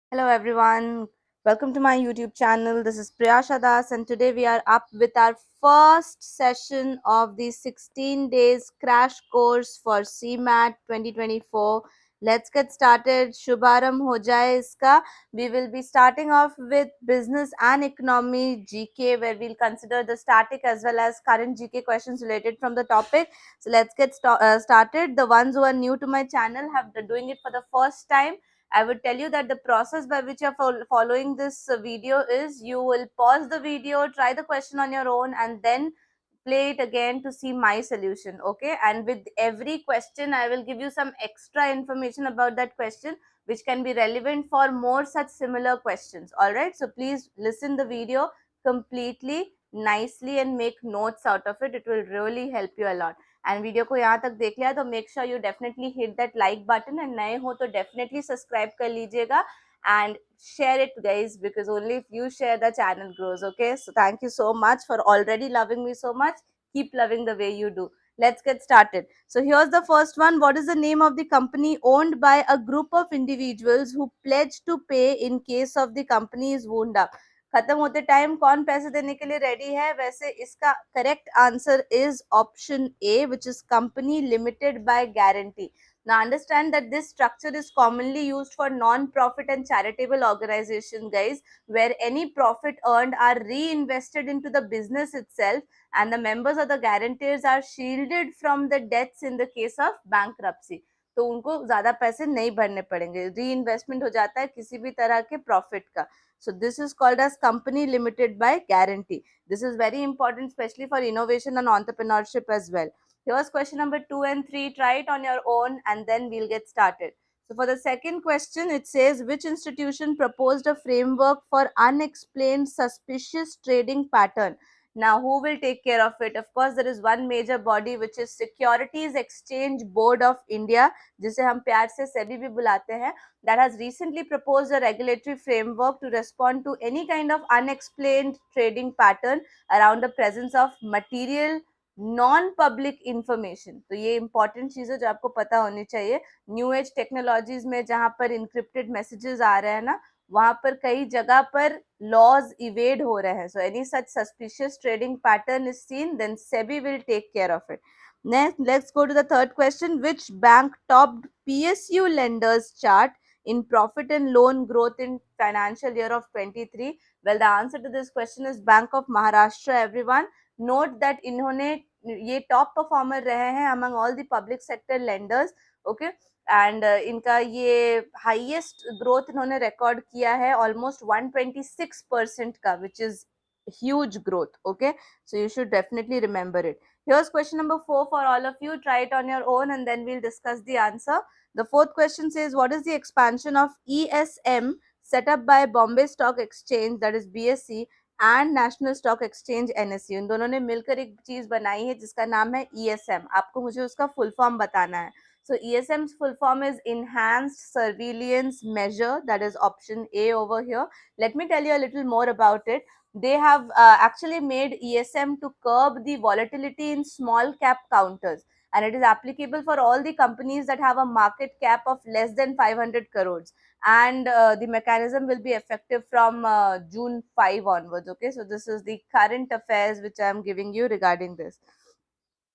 Hello everyone, welcome to my YouTube channel. This is Priyasha Das and today we are up with our first session of the 16 days crash course for CMAT 2024. Let's get started. Shubharam ho jaye iska. We will be starting off with business and economy GK where we'll consider the static as well as current GK questions related from the topic. So let's get started. The ones who are new to my channel have doing it for the first time. I would tell you that the process by which you're following this video is you will pause the video, try the question on your own, and then play it again to see my solution. Okay, and with every question I will give you some extra information about that question which can be relevant for more such similar questions. All right, so please listen the video completely nicely and make notes out of it. It will really help you a lot. And video को यहाँ तक देख लिया तो make sure you definitely hit that like button and नए हो तो definitely subscribe कर लीजिएगा and share it guys because only if you share the channel grows. Okay, so thank you so much for already loving me so much. Keep loving the way you do. Let's get started. So here's the first one. What is the name of the company owned by a group of individuals who pledge to pay in case of the company is wound up? खत्म होते time कौन पैसे देने के लिए ready है? वैसे इसका correct answer is option A which is company limited by guarantee. Now understand that this structure is commonly used for non-profit and charitable organization guys, where any profit earned are reinvested into the business itself and the members of the guarantors are shielded from the debts in the case of bankruptcy. तो उनको ज्यादा पैसे नहीं भरने पड़ेंगे, री investment हो जाता है किसी भी तरह के प्रॉफिट का. So this is called as company limited by guarantee. This is very important especially for innovation and entrepreneurship as well. Here's question number 2 and 3. Try it on your own and then we'll get started. So for the second question, it says which institution proposed a framework for unexplained suspicious trading pattern? Now, who will take care of it? Of course, there is one major body which is Securities Exchange Board of India, जिसे हम प्यार से SEBI भी बुलाते हैं, that has recently proposed a regulatory framework to respond to any kind of unexplained trading pattern around the presence of material non public information. तो ये important चीज है जो आपको पता होनी चाहिए. न्यू एज टेक्नोलॉजीज में जहां पर इंक्रिप्टेड मैसेजेस आ रहे हैं ना, वहां पर कई जगह पर लॉज इवेड हो रहे हैं. So any such suspicious trading pattern is seen, then SEBI will take care of it. Next, let's go to the third question. Which bank topped PSU lenders chart in profit and loan growth in financial year of 23? Well, the answer to this question is Bank of Maharashtra, everyone. Note that इन्होंने ये top performer रहे हैं among all the public sector lenders. Okay, and इनका ये highest growth इन्होंने record किया है almost 126% का, which is huge growth. Okay, so you should definitely remember it. Here's question number 4 for all of you. Try it on your own and then we'll discuss the answer. The fourth question says, what is the expansion of ESM set up by Bombay Stock Exchange, that is BSE, and national stock exchange NSE? इन दोनों ने मिलकर एक चीज बनाई है जिसका नाम है ESM. आपको मुझे उसका फुल फॉर्म बताना है. So ESM's full form is Enhanced Surveillance Measure, that is option A over here. Let me tell you a little more about it. They have actually made ESM to curb the volatility in small cap counters, and it is applicable for all the companies that have a market cap of less than 500 crores, and the mechanism will be effective from June 5 onwards. Okay, so this is the current affairs which I am giving you regarding this.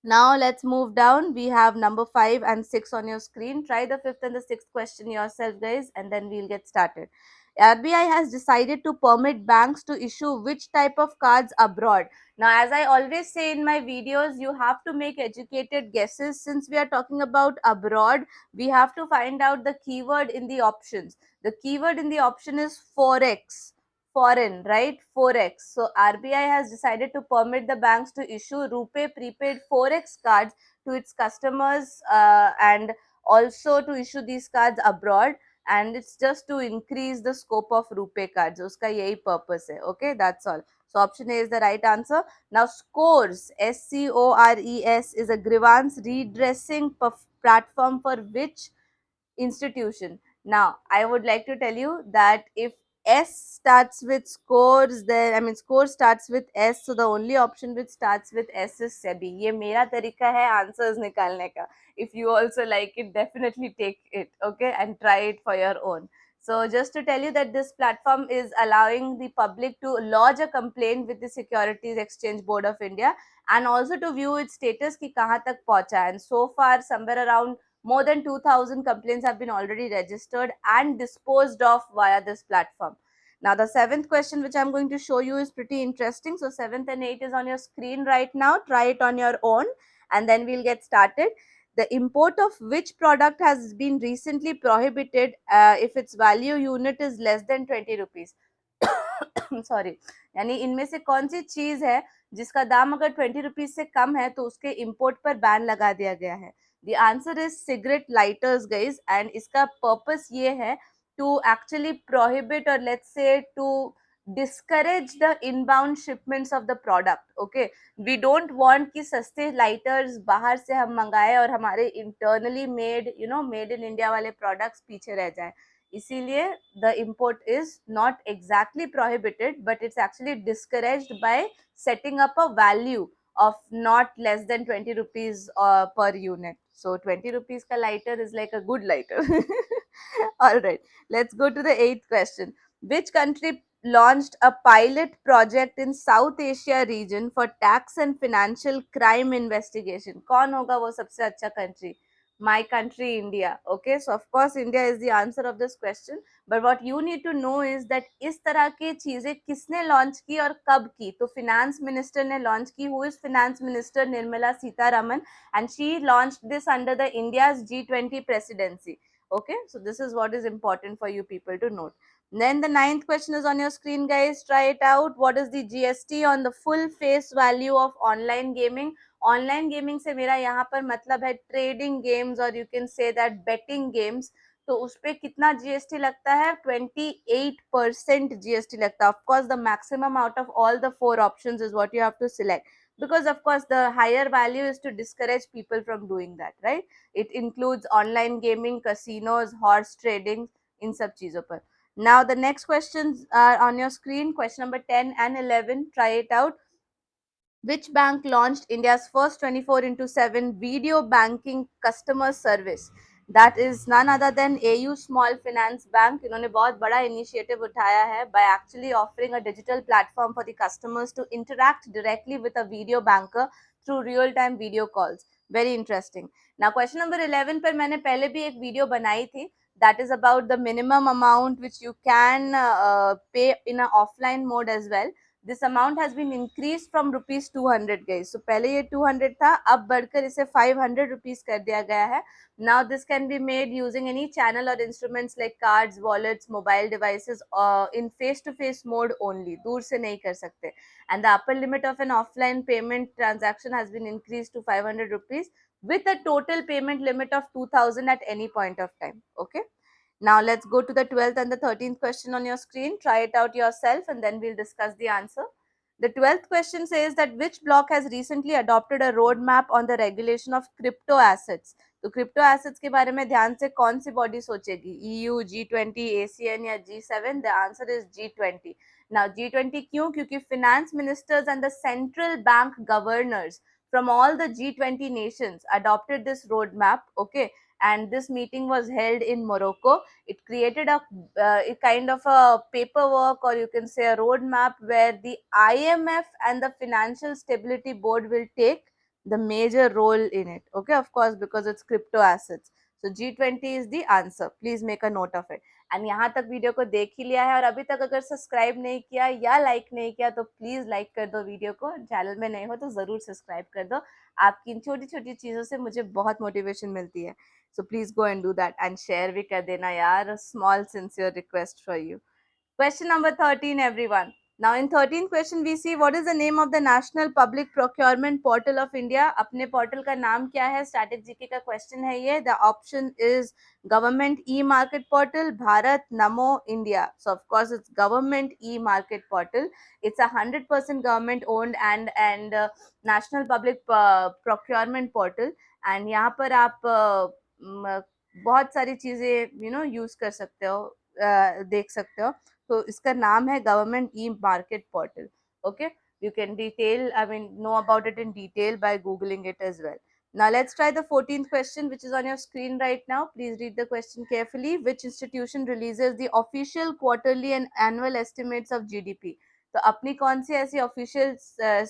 Now let's move down. We have number 5 and 6 on your screen. Try the fifth and the sixth question yourself guys and then we'll get started. RBI has decided to permit banks to issue which type of cards abroad? Now, as I always say in my videos, you have to make educated guesses. Since we are talking about abroad, we have to find out the keyword in the options. The keyword in the option is forex. Foreign, right? Forex. So RBI has decided to permit the banks to issue RuPay prepaid Forex cards to its customers and also to issue these cards abroad, and it's just to increase the scope of RuPay cards. Uska yahi purpose hai. Okay, that's all. So option A is the right answer. Now Scores, SCORES, is a grievance redressing platform for which institution? Now, I would like to tell you that if S starts with scores, then I mean score starts with S, so the only option which starts with S is SEBI. ये मेरा तरीका है answers निकालने का. If you also like it, definitely take it, okay, and try it for your own. So just to tell you that this platform is allowing the public to lodge a complaint with the Securities Exchange Board of India and also to view its status ki kahan tak pahuncha. And so far, somewhere around more than 2,000 complaints have been already registered and disposed of via this platform. Now, the seventh question which I'm going to show you is pretty interesting. So, seventh and eighth is on your screen right now. Try it on your own and then we'll get started. The import of which product has been recently prohibited if its value unit is less than 20 rupees? Sorry, यानी इनमें से कौन सी चीज है जिसका दाम अगर 20 rupees से कम है तो उसके इंपोर्ट पर बैन लगा दिया गया है? The answer is cigarette lighters guys, and इसका पर्पस ये है टू एक्चुअली प्रोहिबिट और let's say to discourage the inbound shipments of the product. Okay, we don't want कि सस्ते lighters बाहर से हम मंगाए और हमारे internally made made in India वाले products पीछे रह जाए. इसीलिए the import is not exactly prohibited, but it's actually discouraged by setting up a value of not less than 20 rupees per unit. So 20 rupees ka lighter is like a good lighter. All right, let's go to the eighth question. Which country launched a pilot project in South Asia region for tax and financial crime investigation? कौन होगा वो सबसे अच्छा country? My country, India. Okay, so of course India is the answer of this question. But what you need to know is that इस तरह की चीजें किसने लॉन्च की और कब की? तो finance minister ने लॉन्च की. Who is finance minister? Nirmala Sitharaman, and she launched this under the India's G20 presidency. Okay, so this is what is important for you people to note. Then the ninth question is on your screen, guys. Try it out. What is the GST on the full face value of online gaming? Online gaming से मेरा यहाँ पर मतलब है trading games और you can say that betting games. तो उस पर कितना जीएसटी लगता है? 28% जीएसटी लगता है. Of course the maximum out of all the 4 options is what you have to select, because of course the higher value is to discourage people from doing that, right? It includes online gaming, casinos, horse trading, in sab cheezon par. Now the next questions are on your screen. Question number 10 and 11. Try it out. Which bank launched India's first 24 into 7 video banking customer service? That is none other than AU Small Finance Bank. इन्होंने बहुत बड़ा initiative उठाया है by actually offering a digital platform for the customers to interact directly with a video banker through real-time video calls. Very interesting. Now question number 11 पर मैंने पहले भी एक वीडियो बनाई थी. That is about the minimum amount which you can pay in an offline mode as well. This amount has been increased from rupees 200 guys. So पहले ये 200 था, अब बढ़कर इसे 500 rupees कर दिया गया है. Now this can be made using any channel or instruments like cards, wallets, mobile devices in face-to-face mode only. दूर से नहीं कर सकते. And the upper limit of an offline payment transaction has been increased to 500 rupees with a total payment limit of 2,000 at any point of time. Okay. Now let's go to the 12th and the 13th question on your screen. Try it out yourself and then we'll discuss the answer. The 12th question says that which bloc has recently adopted a roadmap on the regulation of crypto assets? तो crypto assets के बारे में ध्यान से कौन सी body सोचेगी? EU, G20, ASEAN या G7? The answer is G20. Now G20 क्यों? क्योंकि finance ministers and the central bank governors from all the G20 nations adopted this roadmap. Okay, and this meeting was held in Morocco. It created a kind of a paperwork, or you can say a roadmap, where the IMF and the Financial Stability Board will take the major role in it. Okay, of course, because it's crypto assets. So G20 is the answer. Please make a note of it. And यहाँ तक video को देख ही लिया है और अभी तक अगर सब्सक्राइब नहीं किया या लाइक नहीं किया तो प्लीज लाइक कर दो वीडियो को. चैनल में नए हो तो जरूर सब्सक्राइब कर दो. आपकी इन छोटी छोटी चीजों से मुझे बहुत मोटिवेशन मिलती है. So please go and do that and share भी कर देना यार. A small sincere request for you. Question number 13, everyone. Now in 13th question we see what is the name of the National Public Procurement Portal of India. अपने portal का नाम क्या है? Static GK का question है ये. The option is Government E-Market Portal, Bharat, Namo, India. So of course it's Government E-Market Portal. It's 100% government owned and National Public Procurement Portal. And यहाँ पर आप बहुत सारी चीजें यूज कर सकते हो, देख सकते हो. तो इसका नाम है government e market portal. Okay, you can know about it in detail by googling it as well. Now let's try the 14th question, which is on your screen right now. Please read the question carefully. Which institution releases the official quarterly and annual estimates of GDP? तो अपनी कौन सी ऐसी official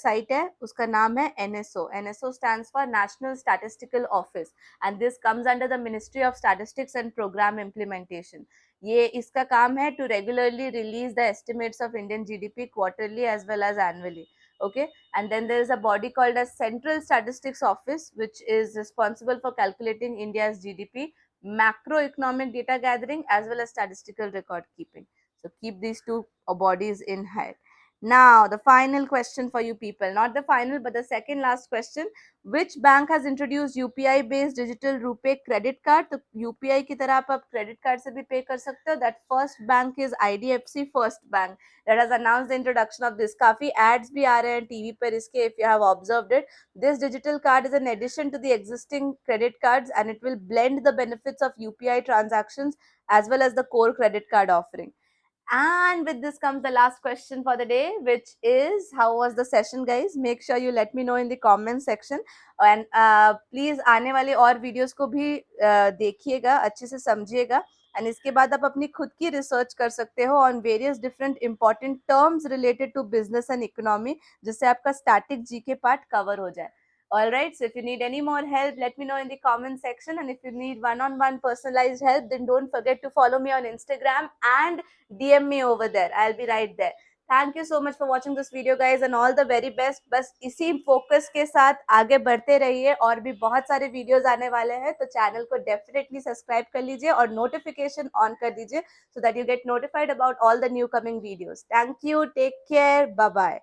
site है, उसका नाम है NSO. NSO stands for National Statistical Office and this comes under the Ministry of Statistics and Programme Implementation. ये इसका काम है to regularly release the estimates of Indian GDP quarterly as well as annually. Okay, and then there is a body called as Central Statistics Office, which is responsible for calculating India's GDP, macroeconomic data gathering, as well as statistical record keeping. So keep these two bodies in head. Now the final question for you people, not the final but the second last question. Which bank has introduced UPI based digital RuPay credit card? तो UPI की तरह आप credit card से भी pay कर सकते हो. That first bank is IDFC First Bank that has announced the introduction of this. काफी ads भी आ रहे हैं TV पर इसके, if you have observed it. This digital card is an addition to the existing credit cards and it will blend the benefits of UPI transactions as well as the core credit card offering. And with this comes the last question for the day, which is how was the session, guys? Make sure you let me know in the comment section. And please आने वाले और videos को भी देखिएगा, अच्छे से समझिएगा. And इसके बाद आप अपनी खुद की रिसर्च कर सकते हो on various different important terms related to business and economy, जिससे आपका स्टैटिक जीके पार्ट कवर हो जाए. All right, so if you need any more help, let me know in the comment section. And if you need one-on-one personalized help, then don't forget to follow me on Instagram and DM me over there. I'll be right there. Thank you so much for watching this video, guys, and all the very best. बस इसी focus के साथ आगे बढ़ते रहिए. और भी बहुत सारे वीडियोस आने वाले हैं, तो चैनल को डेफिनेटली सब्सक्राइब कर लीजिए और नोटिफिकेशन ऑन कर दीजिए so that you get notified about all the new coming videos. Thank you. Take care. Bye bye.